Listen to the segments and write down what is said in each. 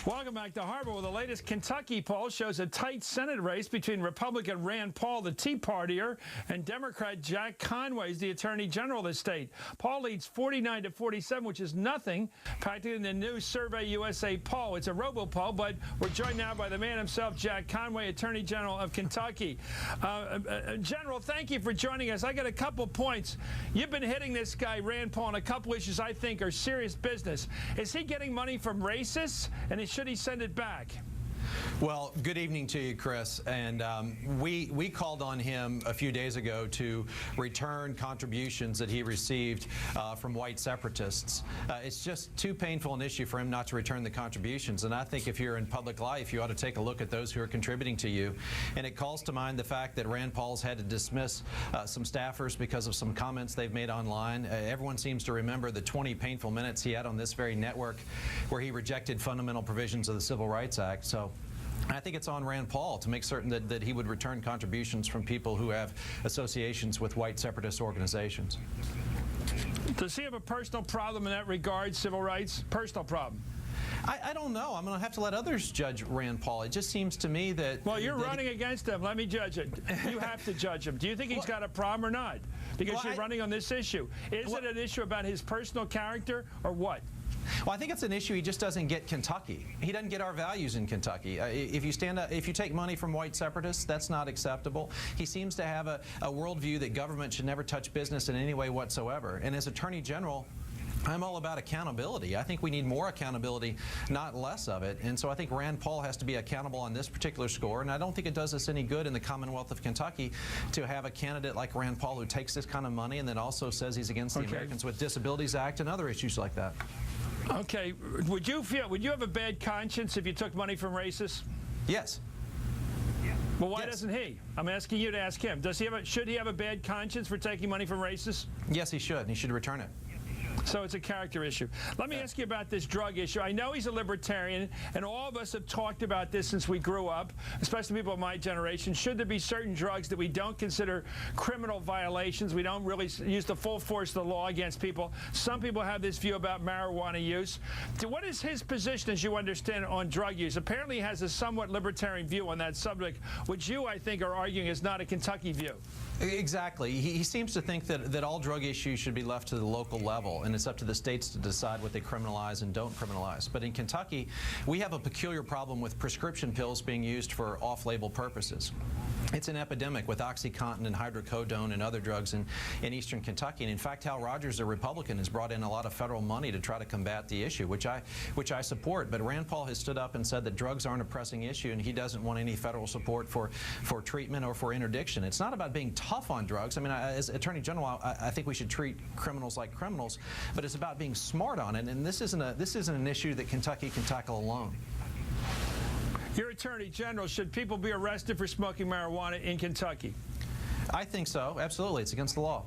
Welcome back to Hardball. The latest Kentucky poll shows a tight Senate race between Republican Rand Paul, the Tea Partier, and Democrat Jack Conway, the Attorney General of the state. Paul leads 49 to 47, which is nothing, practically in the new Survey USA poll. It's a robo-poll, but we're joined now by the man himself, Jack Conway, Attorney General of Kentucky. General, thank you for joining us. I got a couple points. You've been hitting this guy, Rand Paul, on a couple issues I think are serious business. Is he getting money from racists, and should he send it back? Well, good evening to you, Chris. And we called on him a few days ago to return contributions that he received from white separatists. It's just too painful an issue for him not to return the contributions. And I think if you're in public life, you ought to take a look at those who are contributing to you. And it calls to mind the fact that Rand Paul's had to dismiss some staffers because of some comments they've made online. Everyone seems to remember the 20 painful minutes he had on this very network where he rejected fundamental provisions of the Civil Rights Act. So I think it's on Rand Paul to make certain that he would return contributions from people who have associations with white separatist organizations. Does he have a personal problem in that regard, civil rights? Personal problem? I don't know. I'm going to have to let others judge Rand Paul. It just seems to me that... Well, you're running against him. Let me judge it. You have to judge him. Do you think he's got a problem or not? Because you're running on this issue. Is it an issue about his personal character or what? Well, I think it's an issue he just doesn't get Kentucky. He doesn't get our values in Kentucky. If you take money from white separatists, that's not acceptable. He seems to have a worldview that government should never touch business in any way whatsoever. And as Attorney General, I'm all about accountability. I think we need more accountability, not less of it. And so I think Rand Paul has to be accountable on this particular score. And I don't think it does us any good in the Commonwealth of Kentucky to have a candidate like Rand Paul who takes this kind of money and then also says he's against the Americans with Disabilities Act and other issues like that. Okay. Would you have a bad conscience if you took money from racists? Yes. Well, why doesn't he? I'm asking you to ask him. Should he have a bad conscience for taking money from racists? Yes, he should, and he should return it. So it's a character issue. Let me ask you about this drug issue. I know he's a libertarian, and all of us have talked about this since we grew up, especially people of my generation. Should there be certain drugs that we don't consider criminal violations? We don't really use the full force of the law against people. Some people have this view about marijuana use. What is his position, as you understand, on drug use? Apparently he has a somewhat libertarian view on that subject, which you, I think, are arguing is not a Kentucky view. Exactly. He seems to think that all drug issues should be left to the local level, and it's up to the states to decide what they criminalize and don't criminalize. But in Kentucky, we have a peculiar problem with prescription pills being used for off-label purposes. It's an epidemic with OxyContin and hydrocodone and other drugs in eastern Kentucky. And in fact, Hal Rogers, a Republican, has brought in a lot of federal money to try to combat the issue, which I support. But Rand Paul has stood up and said that drugs aren't a pressing issue, and he doesn't want any federal support for treatment or for interdiction. It's not about being tough on drugs. I mean, as Attorney General, I think we should treat criminals like criminals, but it's about being smart on it. And this isn't an issue that Kentucky can tackle alone. Your Attorney General, should people be arrested for smoking marijuana in Kentucky? I think so. Absolutely. It's against the law.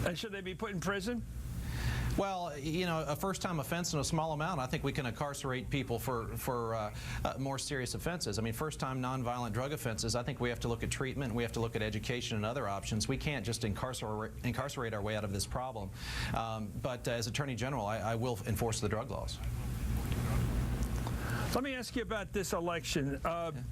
And should they be put in prison? Well, you know, a first-time offense in a small amount, I think we can incarcerate people for more serious offenses. I mean, first-time nonviolent drug offenses, I think we have to look at treatment, we have to look at education and other options. We can't just incarcerate our way out of this problem. But as Attorney General, I will enforce the drug laws. Let me ask you about this election.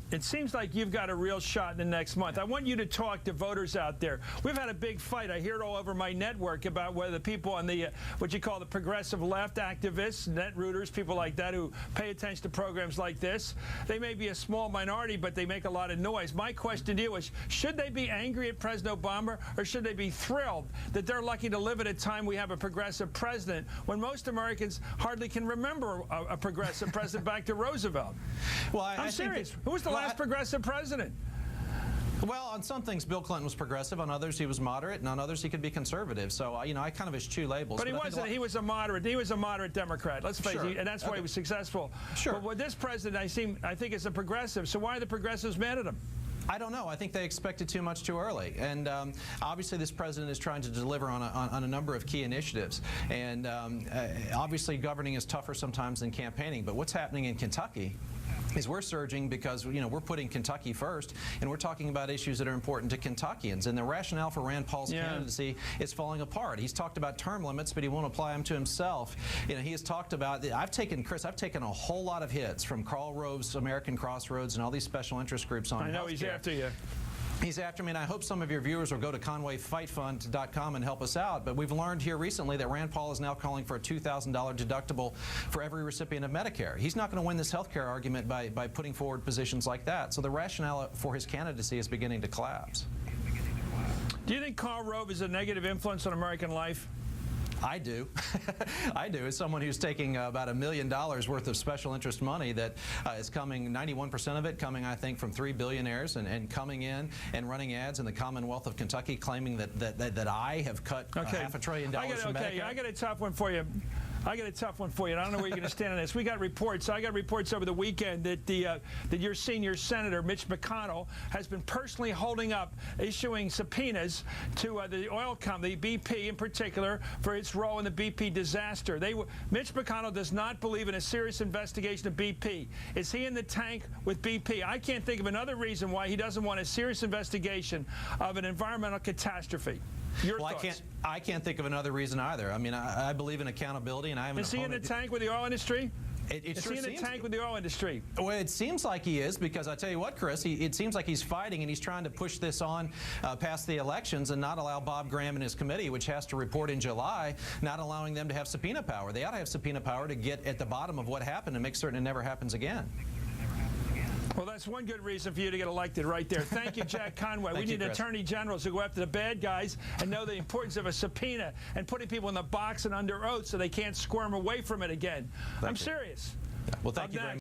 It seems like you've got a real shot in the next month. I want you to talk to voters out there. We've had a big fight. I hear it all over my network about whether the people on the, what you call the progressive left, activists, net rooters, people like that who pay attention to programs like this, they may be a small minority, but they make a lot of noise. My question to you is, should they be angry at President Obama, or should they be thrilled that they're lucky to live at a time we have a progressive president when most Americans hardly can remember a progressive president back to Roosevelt? Well, I'm serious. Who was the last progressive president? Well, on some things, Bill Clinton was progressive. On others, he was moderate, and on others, he could be conservative. So, you know, I kind of eschew labels. But he wasn't. He was a moderate. He was a moderate Democrat. Let's face it, and that's why he was successful. Sure. But with this president, I think is a progressive. So why are the progressives mad at him? I don't know. I think they expected too much too early. And obviously this president is trying to deliver on a number of key initiatives. And obviously governing is tougher sometimes than campaigning. But what's happening in Kentucky is we're surging because, we're putting Kentucky first, and we're talking about issues that are important to Kentuckians. And the rationale for Rand Paul's candidacy is falling apart. He's talked about term limits, but he won't apply them to himself. He has talked about, I've taken a whole lot of hits from Karl Rove's American Crossroads and all these special interest groups on I know he's after you. He's after me, and I hope some of your viewers will go to ConwayFightFund.com and help us out. But we've learned here recently that Rand Paul is now calling for a $2,000 deductible for every recipient of Medicare. He's not going to win this health care argument by putting forward positions like that. So the rationale for his candidacy is beginning to collapse. Do you think Karl Rove is a negative influence on American life? I do. I do. As someone who's taking about $1 million worth of special interest money that is coming, 91% of it coming, I think, from 3 billionaires and coming in and running ads in the Commonwealth of Kentucky claiming that I have cut $500 billion from Medicare. I got a tough one for you. I got a tough one for you. I don't know where you're going to stand on this. We got reports. I got reports over the weekend that that your senior senator, Mitch McConnell, has been personally holding up, issuing subpoenas to the oil company, BP in particular, for its role in the BP disaster. Mitch McConnell does not believe in a serious investigation of BP. Is he in the tank with BP? I can't think of another reason why he doesn't want a serious investigation of an environmental catastrophe. Your thoughts? I can't think of another reason either. I mean, I believe in accountability, and I am an opponent. Is he in the tank with the oil industry? Is he in the tank with the oil industry? Well, it seems like he is, because I tell you what, Chris, it seems like he's fighting and he's trying to push this on past the elections and not allow Bob Graham and his committee, which has to report in July, not allowing them to have subpoena power. They ought to have subpoena power to get at the bottom of what happened and make certain it never happens again. Well, that's one good reason for you to get elected right there. Thank you, Jack Conway. We need attorney generals who go after the bad guys and know the importance of a subpoena and putting people in the box and under oath so they can't squirm away from it again. I'm serious. Well, thank you very much.